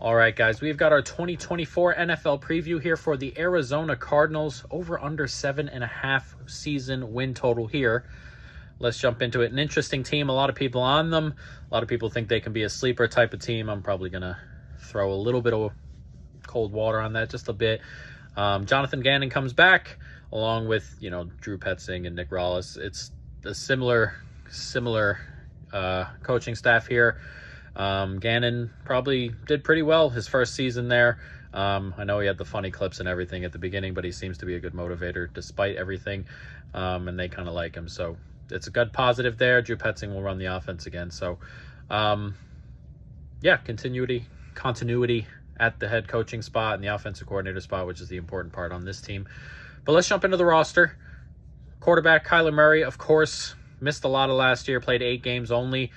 All right, guys, we've got our 2024 NFL preview here for the Arizona Cardinals. Over under 7.5 season win total here. Let's jump into it. An interesting team. A lot of people on them. A lot of people think they can be a sleeper type of team. I'm probably going to throw a little bit of cold water on that, just a bit. Jonathan Gannon comes back, along with, Drew Petzing and Nick Rallis. It's a similar coaching staff here. Gannon probably did pretty well his first season there. I know he had the funny clips and everything at the beginning, but he seems to be a good motivator despite everything, and they kind of like him. So it's a good positive there. Drew Petzing will run the offense again. So, continuity at the head coaching spot and the offensive coordinator spot, which is the important part on this team. But let's jump into the roster. Quarterback Kyler Murray, of course, missed a lot of last year, played 8 games only.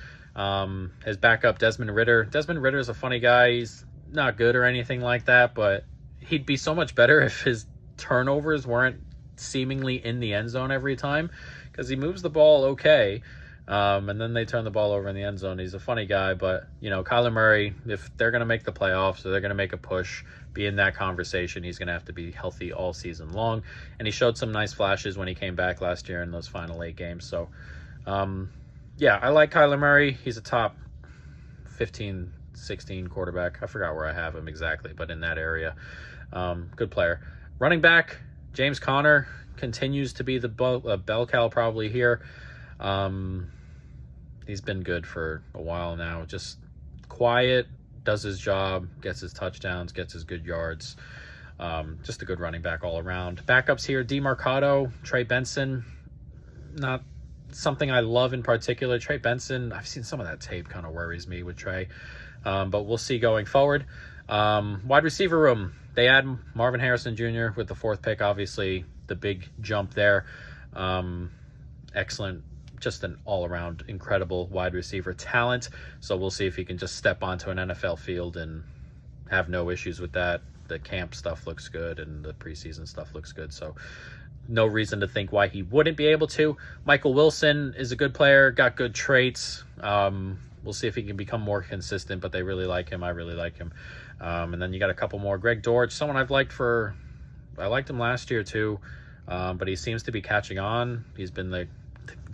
His backup, Desmond Ridder. Desmond Ridder is a funny guy. He's not good or anything like that, but he'd be so much better if his turnovers weren't seemingly in the end zone every time, because he moves the ball okay, and then they turn the ball over in the end zone. He's a funny guy, but, Kyler Murray, if they're going to make the playoffs or they're going to make a push, be in that conversation, he's going to have to be healthy all season long, and he showed some nice flashes when he came back last year in those final 8 games, so I like Kyler Murray. He's a top 15, 16 quarterback. I forgot where I have him exactly, but in that area. Good player. Running back, James Conner continues to be the bell cow probably here. He's been good for a while now. Just quiet, does his job, gets his touchdowns, gets his good yards. Just a good running back all around. Backups here, DeMarcado, Trey Benson. Not something I love in particular. Trey Benson, I've seen some of that tape, kind of worries me with Trey, but we'll see going forward. Wide receiver room, they add Marvin Harrison Jr. with the 4th pick, obviously the big jump there. Excellent, just an all-around incredible wide receiver talent, so we'll see if he can just step onto an NFL field and have no issues with that. The camp stuff looks good and the preseason stuff looks good, so no reason to think why he wouldn't be able to. Michael Wilson is a good player, got good traits. We'll see if he can become more consistent, but they really like him. I really like him. And then you got a couple more. Greg Dortch, someone I've liked I liked him last year too, but he seems to be catching on. He's been the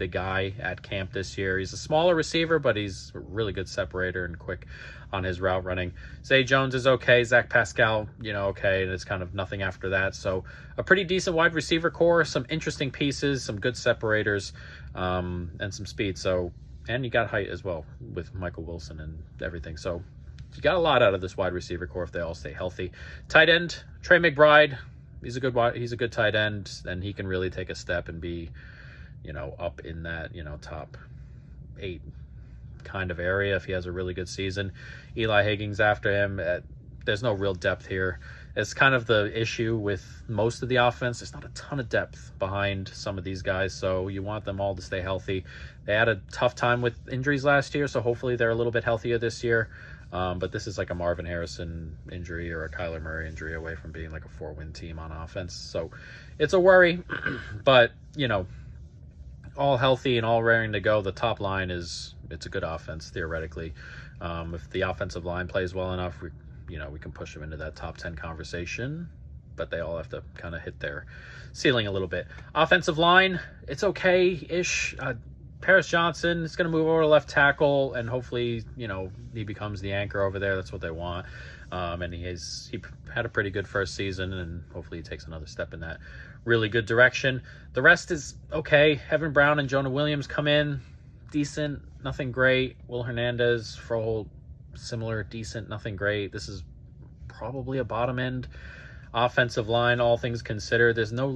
guy at camp this year. He's a smaller receiver, but he's a really good separator and quick on his route running. Zay Jones is okay. Zach Pascal, okay, and it's kind of nothing after that. So a pretty decent wide receiver core, some interesting pieces, some good separators, and some speed. So, and you got height as well with Michael Wilson and everything. So you got a lot out of this wide receiver core if they all stay healthy. Tight end, Trey McBride. He's a good tight end, and he can really take a step and be, up in that, top 8 kind of area if he has a really good season. Eli Higgins after him. There's no real depth here. It's kind of the issue with most of the offense. There's not a ton of depth behind some of these guys, so you want them all to stay healthy. They had a tough time with injuries last year, so hopefully they're a little bit healthier this year. But this is like a Marvin Harrison injury or a Kyler Murray injury away from being like a 4-win team on offense. So it's a worry, but, all healthy and all raring to go. The top line it's a good offense theoretically. If the offensive line plays well enough, we can push them into that top 10 conversation, but they all have to kind of hit their ceiling a little bit. Offensive line, it's okay-ish. Paris Johnson is going to move over to left tackle, and hopefully, he becomes the anchor over there. That's what they want. And he had a pretty good first season, and hopefully he takes another step in that really good direction. The rest is okay. Evan Brown and Jonah Williams come in, decent, nothing great. Will Hernandez, Froholt, similar, decent, nothing great. This is probably a bottom end offensive line, all things considered. There's no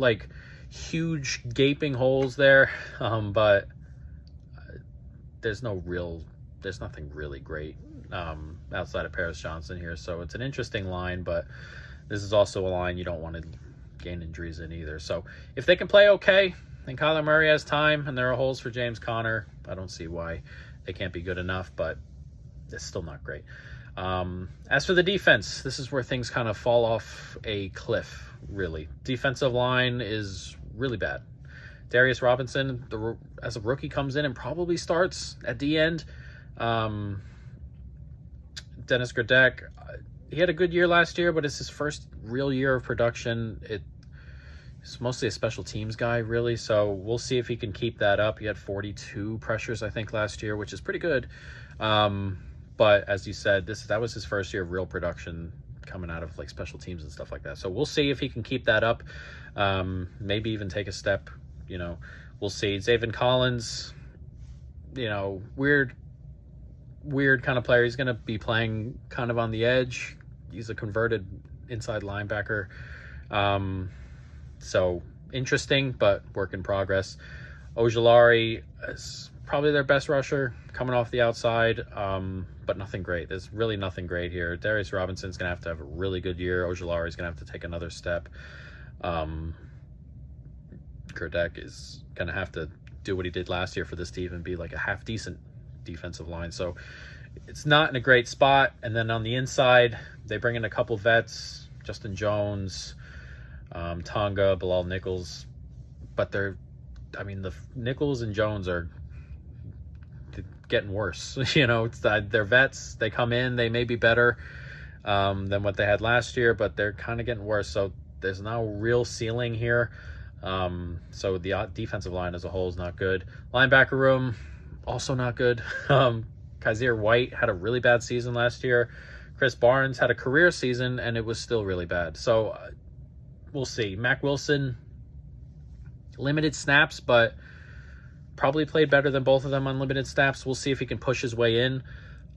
huge gaping holes there, but there's nothing really great outside of Paris Johnson here. So it's an interesting line, but this is also a line you don't want to gain injuries in either. So if they can play okay and Kyler Murray has time and there are holes for James Conner, I don't see why they can't be good enough, but it's still not great. As for the defense, this is where things kind of fall off a cliff, really. Defensive line is really bad. Darius Robinson, as a rookie, comes in and probably starts at the end. Dennis Gradek, he had a good year last year, but it's his first real year of production. It's mostly a special teams guy, really, so we'll see if he can keep that up. He had 42 pressures, I think, last year, which is pretty good. But as you said, that was his first year of real production coming out of like special teams and stuff like that. So we'll see if he can keep that up. Maybe even take a step. We'll see. Zaven Collins, weird kind of player. He's going to be playing kind of on the edge. He's a converted inside linebacker. So interesting, but work in progress. Ojulari is probably their best rusher coming off the outside, but nothing great. There's really nothing great here. Darius Robinson's going to have a really good year. Ojulari's going to have to take another step. Kurdek is going to have to do what he did last year for this team and be like a half-decent defensive line. So it's not in a great spot. And then on the inside, they bring in a couple vets, Justin Jones, Tonga, Bilal Nichols. But the Nichols and Jones are getting worse. They're vets. They come in, they may be better than what they had last year, but they're kind of getting worse. So there's no real ceiling here. So the defensive line as a whole is not good. Linebacker room, also not good. Kaiser White had a really bad season last year. Chris Barnes had a career season, and it was still really bad. So we'll see. Mac Wilson, limited snaps, but probably played better than both of them on limited snaps. We'll see if he can push his way in.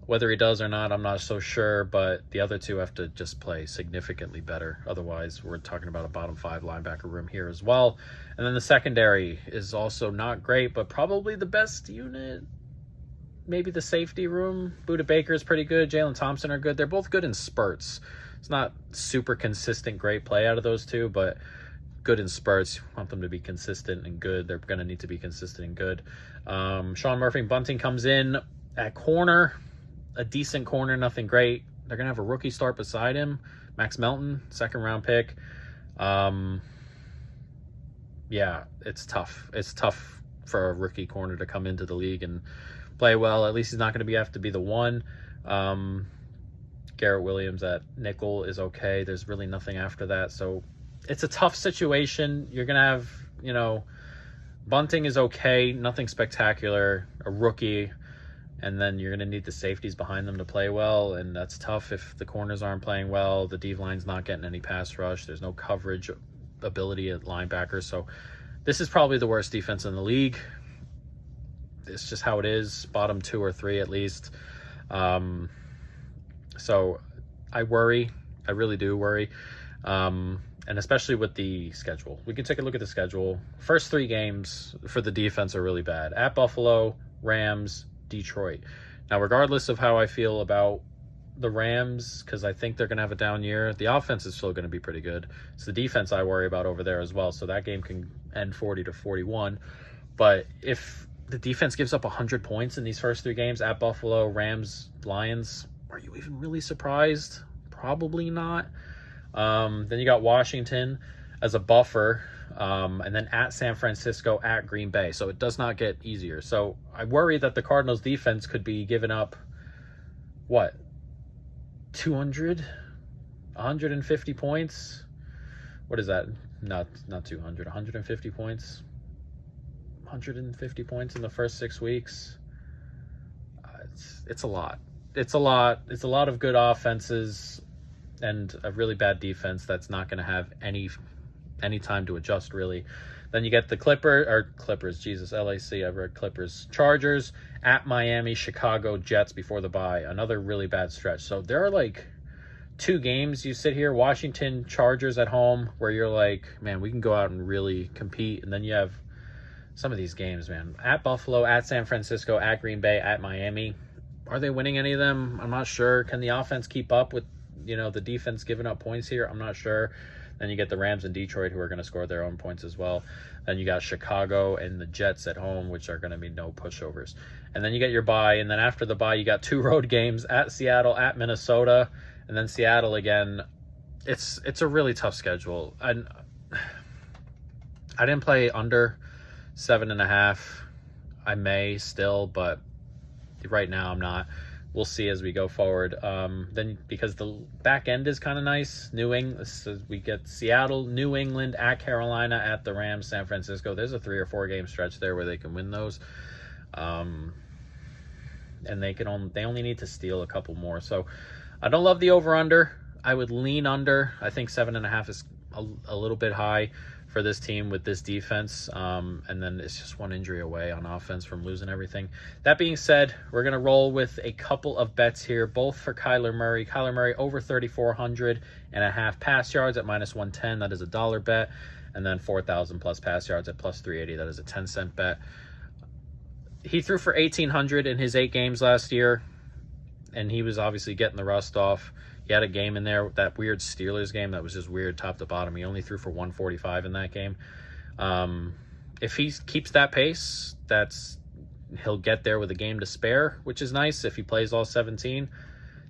Whether he does or not, I'm not so sure, but the other two have to just play significantly better. Otherwise, we're talking about a bottom 5 linebacker room here as well. And then the secondary is also not great, but probably the best unit. Maybe the safety room. Budda Baker is pretty good. Jalen Thompson are good. They're both good in spurts. It's not super consistent, great play out of those two, but good in spurts. You want them to be consistent and good. They're going to need to be consistent and good. Sean Murphy-Bunting comes in at corner. A decent corner, nothing great. They're going to have a rookie start beside him. Max Melton, second-round pick. Yeah, it's tough. It's tough for a rookie corner to come into the league and play well. At least he's not going to have to be the one. Garrett Williams at nickel is okay. There's really nothing after that. So it's a tough situation. You're going to have, Bunting is okay. Nothing spectacular. A rookie. And then you're going to need the safeties behind them to play well, and that's tough if the corners aren't playing well, the D-line's not getting any pass rush, there's no coverage ability at linebacker. So this is probably the worst defense in the league. It's just how it is, bottom 2 or 3 at least. So I worry. I really do worry. And especially with the schedule. We can take a look at the schedule. First 3 games for the defense are really bad. At Buffalo, Rams, Detroit. Now, regardless of how I feel about the Rams, because I think they're going to have a down year, the offense is still going to be pretty good. It's the defense I worry about over there as well. So that game can end 40-41. But if the defense gives up 100 points in these first 3 games, at Buffalo, Rams, Lions, are you even really surprised? Probably not. Then you got Washington as a buffer. And then at San Francisco, at Green Bay. So it does not get easier. So I worry that the Cardinals defense could be giving up, 200? 150 points? What is that? Not 200. 150 points? 150 points in the first 6 weeks? It's a lot. It's a lot. It's a lot of good offenses and a really bad defense that's not going to have any time to adjust, really. Then you get the LAC, I've read Clippers, Chargers, at Miami, Chicago, Jets before the bye. Another really bad stretch. So there are like 2 games you sit here, Washington, Chargers at home, where you're like, man, we can go out and really compete. And then you have some of these games, man. At Buffalo, at San Francisco, at Green Bay, at Miami. Are they winning any of them? I'm not sure. Can the offense keep up with, the defense giving up points here? I'm not sure. Then you get the Rams and Detroit, who are going to score their own points as well. Then you got Chicago and the Jets at home, which are going to be no pushovers. And then you get your bye. And then after the bye, you got 2 road games at Seattle, at Minnesota, and then Seattle again. It's a really tough schedule. And I didn't play under 7.5. I may still, but right now I'm not. we'll see as we go forward. Then because the back end is kind of nice, New England, so we get Seattle, New England, at Carolina, at the Rams, San Francisco. There's a 3 or 4 game stretch there where they can win those. And they only need to steal a couple more. So I don't love the over-under. I would lean under. I think 7.5 is a little bit high for this team with this defense. And then it's just one injury away on offense from losing everything. That being said, we're going to roll with a couple of bets here, both for Kyler Murray. Kyler Murray over 3,400.5 pass yards at -110. That is a $1 bet. And then 4,000 plus pass yards at +380. That is a 10-cent bet. He threw for 1,800 in his 8 games last year, and he was obviously getting the rust off. He had a game in there, that weird Steelers game that was just weird top to bottom. He only threw for 145 in that game. If he keeps that pace, he'll get there with a game to spare, which is nice if he plays all 17.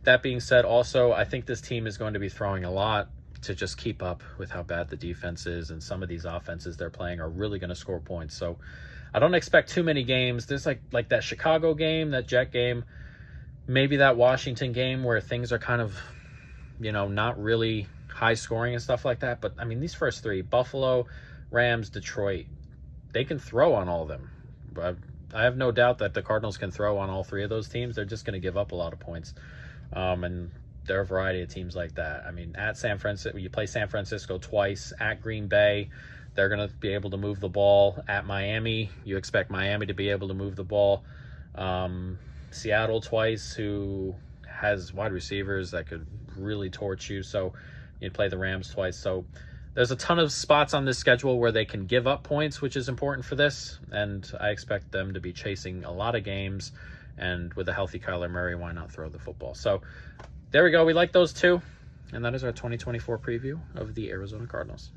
That being said, also, I think this team is going to be throwing a lot to just keep up with how bad the defense is, and some of these offenses they're playing are really going to score points. So I don't expect too many games. There's like that Chicago game, that Jet game, maybe that Washington game where things are kind of, not really high scoring and stuff like that. But, I mean, these first 3, Buffalo, Rams, Detroit, they can throw on all of them. But I have no doubt that the Cardinals can throw on all 3 of those teams. They're just going to give up a lot of points. And there are a variety of teams like that. I mean, at San Francisco, you play San Francisco twice. At Green Bay, they're going to be able to move the ball. At Miami, you expect Miami to be able to move the ball. Seattle twice, who has wide receivers that could really torch you. So you play the Rams twice. So there's a ton of spots on this schedule where they can give up points, which is important for this. And I expect them to be chasing a lot of games. And with a healthy Kyler Murray, why not throw the football? So there we go. We like those 2. And that is our 2024 preview of the Arizona Cardinals.